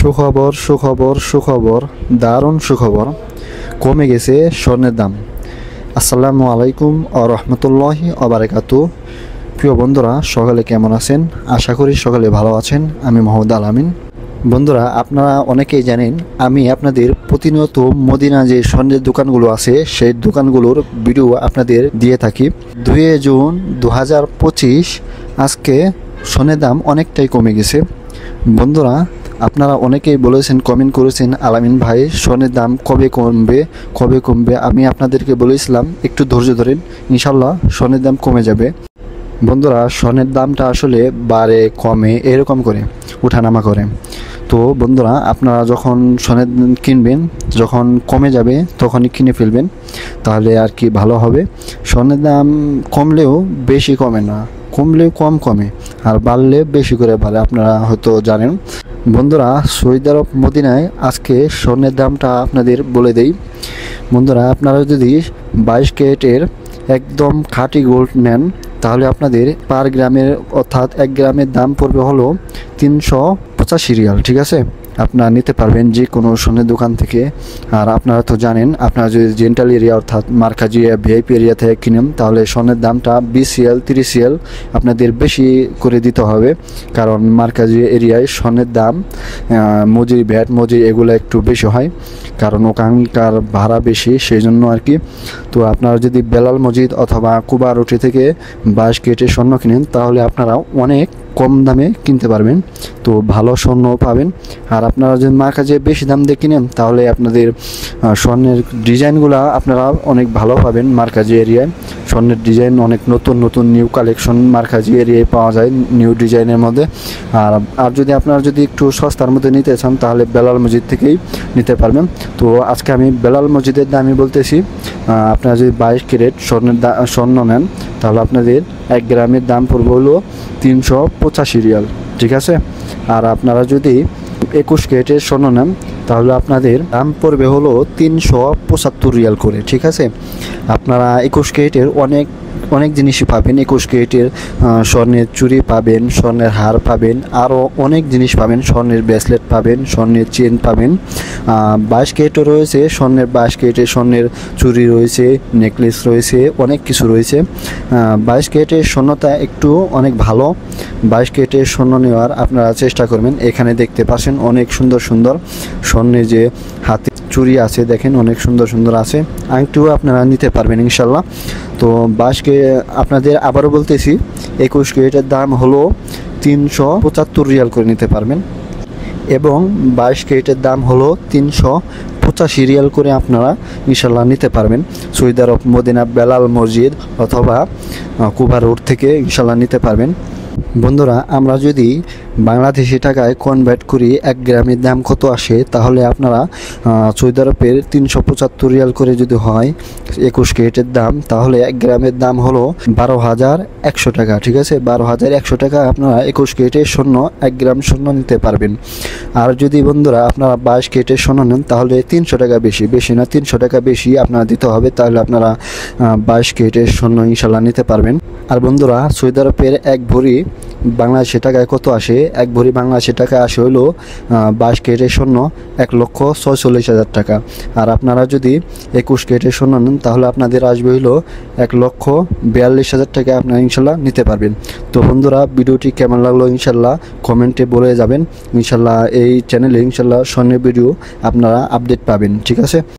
সুখবর সুখবর সুখবর দারুণ সুখবর, কমে গেছে স্বর্ণের দাম। আসসালামু আলাইকুম ও রহমতুল্লাহি ওবারাকাতু। প্রিয় বন্ধুরা, সকালে কেমন আছেন? আশা করি সকালে ভালো আছেন। আমি মোহাম্মদ আলামিন। বন্ধুরা, আপনারা অনেকেই জানেন আমি আপনাদের প্রতিনিয়ত মদিনা যে স্বর্ণের দোকানগুলো আছে সেই দোকানগুলোর ভিডিও আপনাদের দিয়ে থাকি। 2 জুন 2025 আজকে স্বর্ণের দাম অনেকটাই কমে গেছে। বন্ধুরা, আপনারা অনেকেই বলেছেন, কমেন্ট করেছেন, আলামিন ভাই স্বর্ণের দাম কবে কমবে। আমি আপনাদেরকে বলেছিলাম একটু ধৈর্য ধরেন, ইনশাল্লাহ স্বর্ণের দাম কমে যাবে। বন্ধুরা, স্বর্ণের দামটা আসলে বাড়ে কমে এরকম করে, ওঠানামা করে। তো বন্ধুরা, আপনারা যখন স্বর্ণের কিনবেন, যখন কমে যাবে তখনই কিনে ফেলবেন, তাহলে আর কি ভালো হবে। স্বর্ণের দাম কমলেও বেশি কমে না, কমলেও কম কমে, আর বাড়লে বেশি করে বাড়ে, আপনারা হয়তো জানেন। বন্ধুরা, সৌদি আরব মদিনায় আজকে স্বর্ণের দামটা আপনাদের বলে দেই। বন্ধুরা, আপনারা যদি 22 ক্যারেটের একদম খাঁটি গোল্ড নেন, তাহলে আপনাদের পার গ্রামের অর্থাৎ 1 গ্রামের দাম পড়বে হলো 385 রিয়াল। ঠিক আছে, আপনারা নিতে পারবেন যে কোনো স্বর্ণের দোকান থেকে। আর আপনারা তো জানেন, আপনারা যদি জেন্টাল এরিয়া অর্থাৎ মার্কাজি ভিআইপি এরিয়া থেকে কিনেন, তাহলে স্বর্ণের দামটা 20 রিয়াল 30 রিয়াল আপনাদের বেশি করে দিতে হবে। কারণ মার্কাজি এরিয়ায় স্বর্ণের দাম মজুরি, ভ্যাট মজুরি এগুলো একটু বেশি হয়, কারণ ওখানকার ভাড়া বেশি, সেই জন্য আর কি। তো আপনারা যদি বেলাল মসজিদ অথবা কুবা রুটি থেকে 22 ক্যারেটের স্বর্ণ কিনেন, তাহলে আপনারা অনেক কম দামে কিনতে পারবেন, তো ভালো স্বর্ণ পাবেন। আর আপনারা যদি মার্কাজে বেশি দাম দিয়ে কিনেন, তাহলে আপনাদের স্বর্ণের ডিজাইনগুলো আপনারা অনেক ভালো পাবেন। মার্কাজি এরিয়ায় স্বর্ণের ডিজাইন অনেক নতুন নতুন নিউ কালেকশন মার্কাজি এরিয়ায় পাওয়া যায়, নিউ ডিজাইনের মধ্যে। আর যদি আপনারা যদি একটু সস্তার মধ্যে নিতে চান, তাহলে বেলাল মসজিদ থেকেই নিতে পারবেন। তো আজকে আমি বেলাল মসজিদের দামই বলতেছি। আপনারা যদি 22 ক্যারেট স্বর্ণ নেন, তাহলে আপনাদের 1 গ্রামের দাম পড়বে হলো 385 রিয়াল। ঠিক আছে। আর আপনারা যদি 21 ক্যারেটের স্বর্ণ নেন, তাহলে আপনাদের দাম পড়বে হলো 375 রিয়াল করে। ঠিক আছে। আপনারা 21 ক্যারেটের অনেক জিনিসই পাবেন। 21 ক্যারেটের স্বর্ণের চুড়ি পাবেন, স্বর্ণের হার পাবেন, আরও অনেক জিনিস পাবেন। স্বর্ণের ব্রেসলেট পাবেন, স্বর্ণের চেন পাবেন। 22 ক্যারেটও রয়েছে স্বর্ণের, 22 ক্যারেটের স্বর্ণের চুড়ি রয়েছে, নেকলেস রয়েছে, অনেক কিছু রয়েছে। 22 ক্যারেটের স্বর্ণটা একটু অনেক ভালো। 22 ক্যারেটের স্বর্ণ নেওয়ার আপনারা চেষ্টা করবেন। এখানে দেখতে পাচ্ছেন অনেক সুন্দর সুন্দর স্বর্ণের যে হাতে চুড়ি আছে, দেখেন অনেক সুন্দর সুন্দর আছে। আংটিও আপনারা নিতে পারবেন ইনশাল্লাহ। তো 22 আপনাদের আবারও বলতেছি, 21 ক্যারেটের দাম হলো 375 রিয়াল করে নিতে পারবেন, এবং 22 ক্যারেটের দাম হলো 385 রিয়াল করে আপনারা ইনশাল্লাহ নিতে পারবেন। সৌদি আরব মদিনা বেলাল মসজিদ অথবা কুবা রোড থেকে ইনশাল্লাহ নিতে পারবেন। বন্ধুরা, আমরা যদি বাংলাদেশি টাকায় কনভার্ট করি 1 গ্রামের দাম কত আসে, তাহলে আপনারা সৌদি আরবের 375 রিয়াল করে যদি হয় 21 ক্যারেটের দাম, তাহলে 1 গ্রামের দাম হলো 12,100 টাকা। ঠিক আছে, 12,100 টাকা আপনারা 21 ক্যারেটের স্বর্ণ 1 গ্রাম স্বর্ণ নিতে পারবেন। আর যদি বন্ধুরা আপনারা 22 ক্যারেটের স্বর্ণ নেন, তাহলে 300 টাকা বেশি না 300 টাকা বেশি আপনারা দিতে হবে, তাহলে আপনারা 22 ক্যারেটের স্বর্ণ ইনশাল্লাহ নিতে পারবেন। আর বন্ধুরা, সৌদি আরবের 1 ভরি বাংলাদেশি টাকায় কত আসে? 1 ভরি বাংলাদেশি টাকায় আসে হলো 22 ক্যারেটের স্বর্ণ 1,46,000 টাকা। আর আপনারা যদি 21 ক্যারেটের স্বর্ণ নেন, তাহলে আপনাদের আসবে হলো 1,42,000 টাকা আপনারা ইনশাল্লাহ নিতে পারবেন। তো বন্ধুরা, ভিডিওটি কেমন লাগলো ইনশাল্লাহ কমেন্টে বলে যাবেন। ইনশাল্লাহ এই চ্যানেলে ইনশাল্লাহ স্বর্ণের ভিডিও আপনারা আপডেট পাবেন। ঠিক আছে।